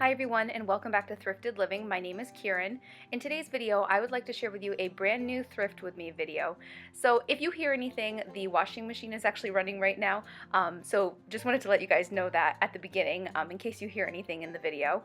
Hi everyone and welcome back to Thrifted Living. My name is Kieran. In today's video, I would like to share with you a brand new Thrift with me video. So if you hear anything, the washing machine is actually running right now. So just wanted to let you guys know that at the beginning in case you hear anything in the video.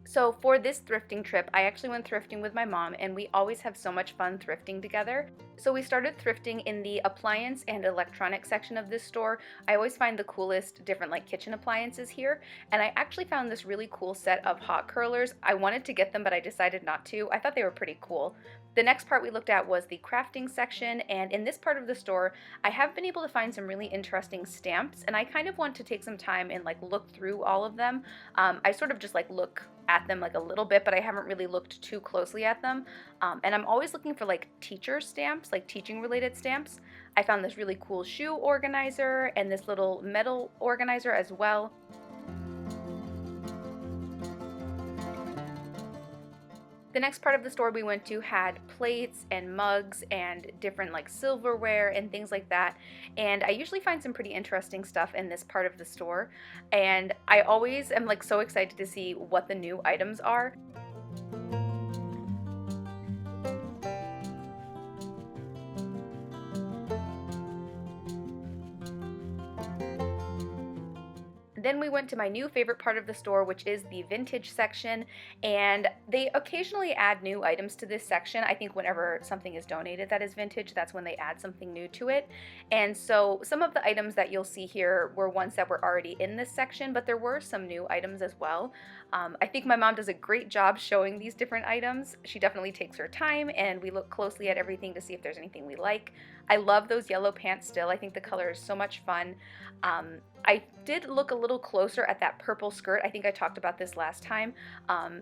So for this thrifting trip, I actually went thrifting with my mom, and we always have so much fun thrifting together. So we started thrifting in the appliance and electronics section of this store. I always find the coolest different like kitchen appliances here, and I actually found this really cool set of hot curlers. I wanted to get them, but I decided not to. I thought they were pretty cool. The next part we looked at was the crafting section, and in this part of the store, I have been able to find some really interesting stamps, and I kind of want to take some time and like look through all of them. I sort of just like look at them like a little bit, but I haven't really looked too closely at them. And I'm always looking for like teacher stamps, like teaching related stamps. I found this really cool shoe organizer and this little metal organizer as well. The next part of the store we went to had plates and mugs and different like silverware and things like that. And I usually find some pretty interesting stuff in this part of the store. And I always am like so excited to see what the new items are. Then we went to my new favorite part of the store, which is the vintage section, and they occasionally add new items to this section. I think whenever something is donated that is vintage, that's when they add something new to it. And so some of the items that you'll see here were ones that were already in this section, but there were some new items as well. I think my mom does a great job showing these different items. She definitely takes her time, and we look closely at everything to see if there's anything we like. I love those yellow pants still. I think the color is so much fun. I did look a little closer at that purple skirt. I think I talked about this last time,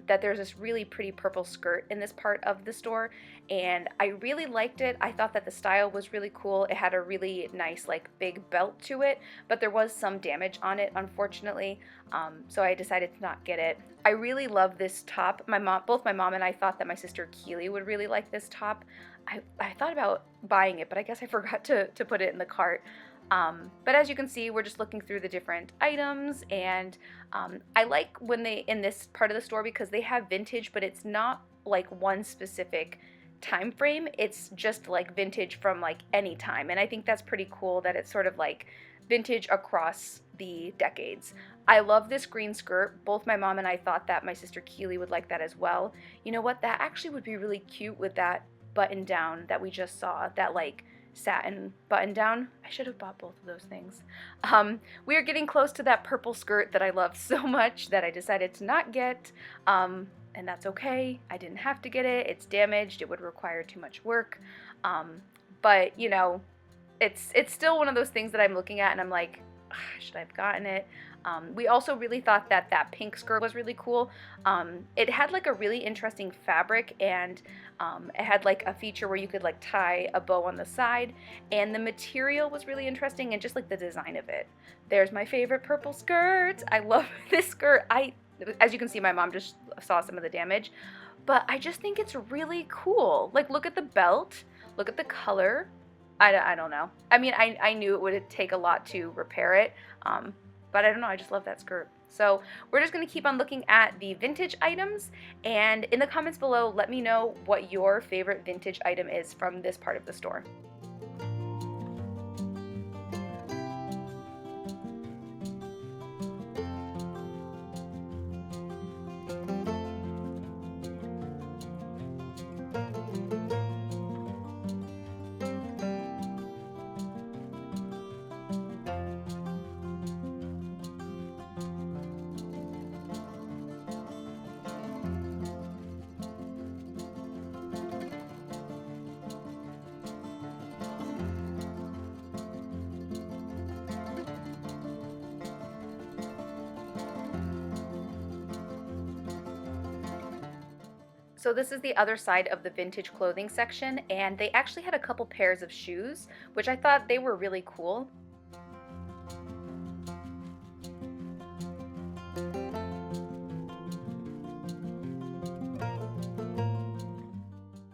that there's this really pretty purple skirt in this part of the store, and I really liked it. I thought that the style was really cool. It had a really nice like big belt to it, but there was some damage on it, unfortunately, so I decided to not get it. I really love this top. Both my mom and I thought that my sister Keely would really like this top. I thought about buying it, but I guess I forgot to put it in the cart. But as you can see, we're just looking through the different items, and I like when they, in this part of the store, because they have vintage, but it's not like one specific time frame. It's just like vintage from like any time, and I think that's pretty cool that it's sort of like vintage across the decades. I love this green skirt. Both my mom and I thought that my sister Keely would like that as well. You know what? That actually would be really cute with that button down that we just saw, that like satin button down. I should have bought both of those things. We are getting close to that purple skirt that I love so much that I decided to not get, and that's okay. I didn't have to get it. It's damaged. It would require too much work, but you know, it's still one of those things that I'm looking at and I'm like, should I have gotten it? We also really thought that that pink skirt was really cool. It had like a really interesting fabric, and it had like a feature where you could like tie a bow on the side, and the material was really interesting, and just like the design of it. There's my favorite purple skirt. I love this skirt. As you can see, my mom just saw some of the damage, but I just think it's really cool. Like, look at the belt, look at the color. I don't know. I mean, I knew it would take a lot to repair it, but I don't know, I just love that skirt. So we're just going to keep on looking at the vintage items, and in the comments below, let me know what your favorite vintage item is from this part of the store. So this is the other side of the vintage clothing section, and they actually had a couple pairs of shoes, which I thought they were really cool.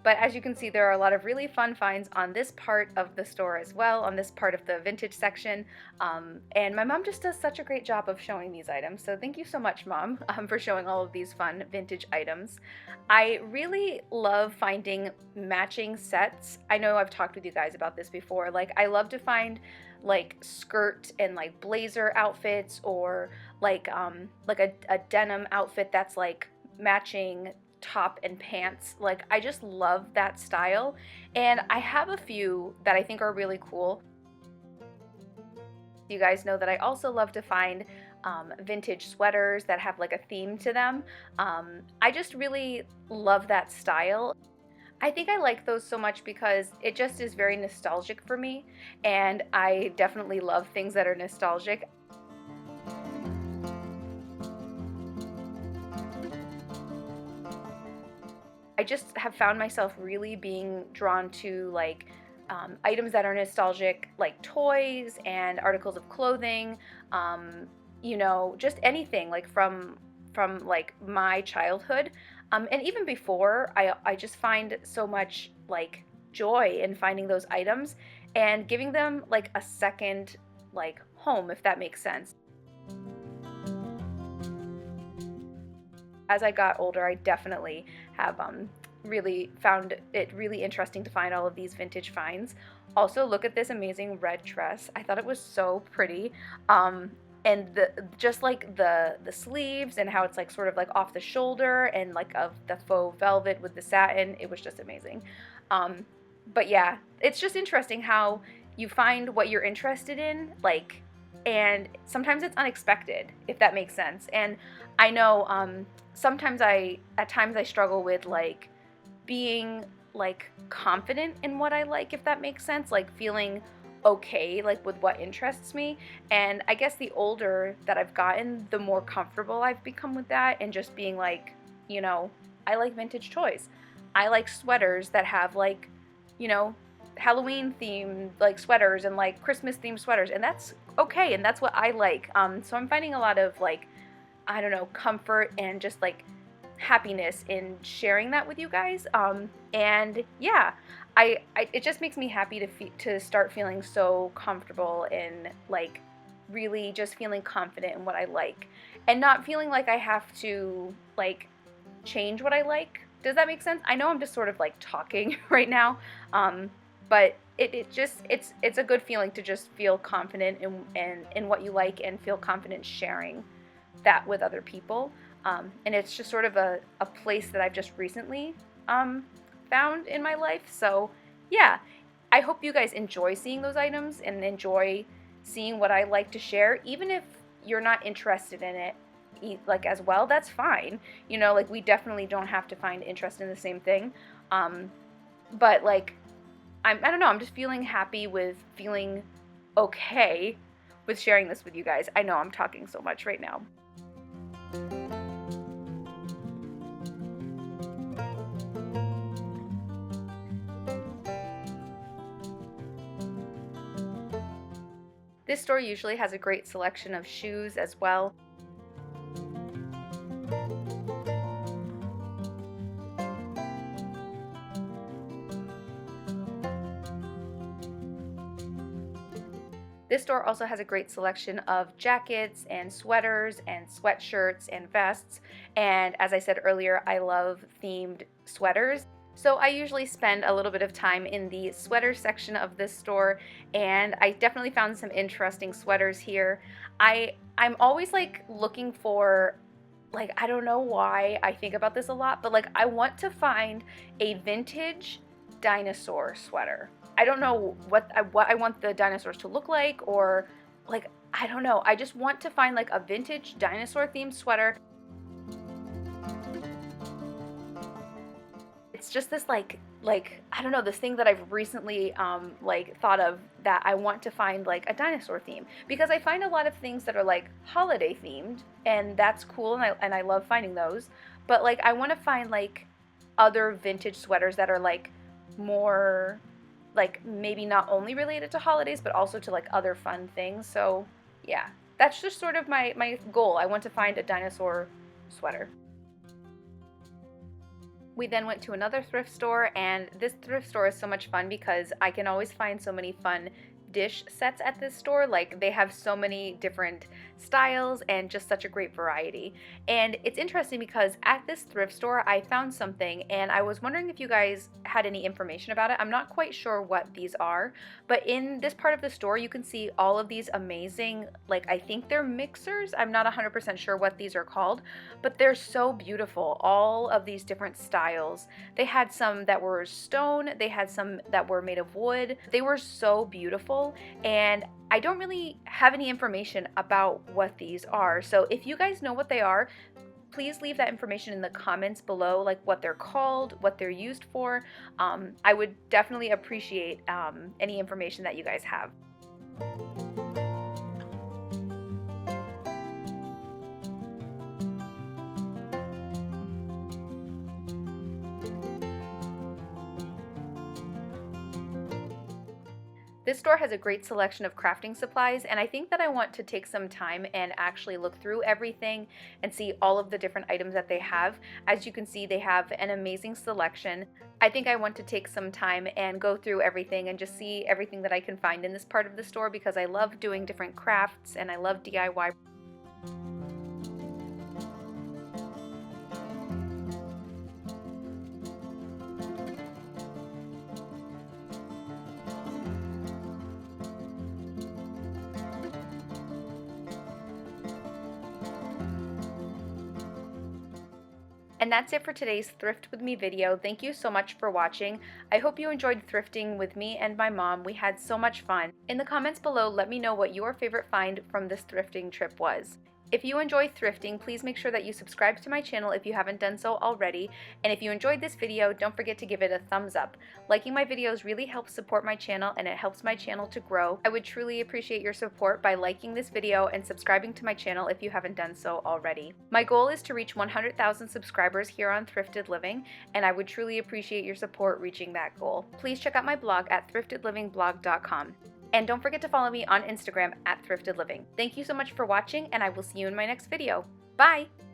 But as you can see, there are a lot of really fun finds on this part of the store as well, on this part of the vintage section. And my mom just does such a great job of showing these items. So thank you so much, Mom, for showing all of these fun vintage items. I really love finding matching sets. I know I've talked with you guys about this before. Like, I love to find like skirt and like blazer outfits, or like a denim outfit that's like matching top and pants. Like, I just love that style, and I have a few that I think are really cool. You guys know that I also love to find vintage sweaters that have like a theme to them. I just really love that style. I think I like those so much because it just is very nostalgic for me, and I definitely love things that are nostalgic. I just have found myself really being drawn to like items that are nostalgic, like toys and articles of clothing, you know, just anything like from like my childhood. And even before, I just find so much like joy in finding those items and giving them like a second like home, if that makes sense. As I got older, I definitely have really found it really interesting to find all of these vintage finds. Also, look at this amazing red dress. I thought it was so pretty. And just like the sleeves and how it's like sort of like off the shoulder and like of the faux velvet with the satin, it was just amazing. But yeah, it's just interesting how you find what you're interested in, like, and sometimes it's unexpected, if that makes sense. And I know sometimes at times I struggle with like being like confident in what I like, if that makes sense, like feeling okay like with what interests me. And I guess the older that I've gotten, the more comfortable I've become with that, and just being like, you know, I like vintage toys. I like sweaters that have like, you know, Halloween themed like sweaters and like Christmas themed sweaters, and that's okay, and that's what I like. So I'm finding a lot of like, I don't know, comfort and just like happiness in sharing that with you guys. And yeah, it just makes me happy to start feeling so comfortable in like really just feeling confident in what I like, and not feeling like I have to like change what I like. Does that make sense? I know I'm just sort of like talking right now, but it's a good feeling to just feel confident in what you like, and feel confident sharing that with other people. And it's just sort of a place that I've just recently found in my life. So yeah, I hope you guys enjoy seeing those items and enjoy seeing what I like to share. Even if you're not interested in it like as well, that's fine. You know, like we definitely don't have to find interest in the same thing. But like I don't know, I'm just feeling happy with feeling okay with sharing this with you guys. I know I'm talking so much right now. This store usually has a great selection of shoes as well. This store also has a great selection of jackets and sweaters and sweatshirts and vests. And as I said earlier, I love themed sweaters. So I usually spend a little bit of time in the sweater section of this store, and I definitely found some interesting sweaters here. I'm always like looking for, like, I don't know why I think about this a lot, but like I want to find a vintage dinosaur sweater. I don't know what I want the dinosaurs to look like, or like I don't know. I just want to find like a vintage dinosaur themed sweater. It's just this like I don't know, this thing that I've recently like thought of, that I want to find like a dinosaur theme, because I find a lot of things that are like holiday themed, and that's cool, and I love finding those. But like I want to find like other vintage sweaters that are like more like maybe not only related to holidays, but also to like other fun things. So yeah, that's just sort of my goal. I want to find a dinosaur sweater. We then went to another thrift store, and this thrift store is so much fun because I can always find so many fun dish sets at this store. Like, they have so many different styles and just such a great variety. And it's interesting because at this thrift store I found something, and I was wondering if you guys had any information about it. I'm not quite sure what these are, but in this part of the store you can see all of these amazing, like, I think they're mixers. I'm not 100% sure what these are called, but they're so beautiful. All of these different styles. They had some that were stone, they had some that were made of wood. They were so beautiful, and I don't really have any information about what these are. So if you guys know what they are, please leave that information in the comments below, like what they're called, what they're used for. I would definitely appreciate any information that you guys have. This store has a great selection of crafting supplies, and I think that I want to take some time and actually look through everything and see all of the different items that they have. As you can see, they have an amazing selection. I think I want to take some time and go through everything and just see everything that I can find in this part of the store, because I love doing different crafts and I love DIY. And that's it for today's Thrift with Me video. Thank you so much for watching. I hope you enjoyed thrifting with me and my mom. We had so much fun. In the comments below, let me know what your favorite find from this thrifting trip was. If you enjoy thrifting, please make sure that you subscribe to my channel if you haven't done so already. And if you enjoyed this video, don't forget to give it a thumbs up. Liking my videos really helps support my channel, and it helps my channel to grow. I would truly appreciate your support by liking this video and subscribing to my channel if you haven't done so already. My goal is to reach 100,000 subscribers here on Thrifted Living, and I would truly appreciate your support reaching that goal. Please check out my blog at thriftedlivingblog.com. And don't forget to follow me on Instagram at Thrifted Living. Thank you so much for watching, and I will see you in my next video. Bye!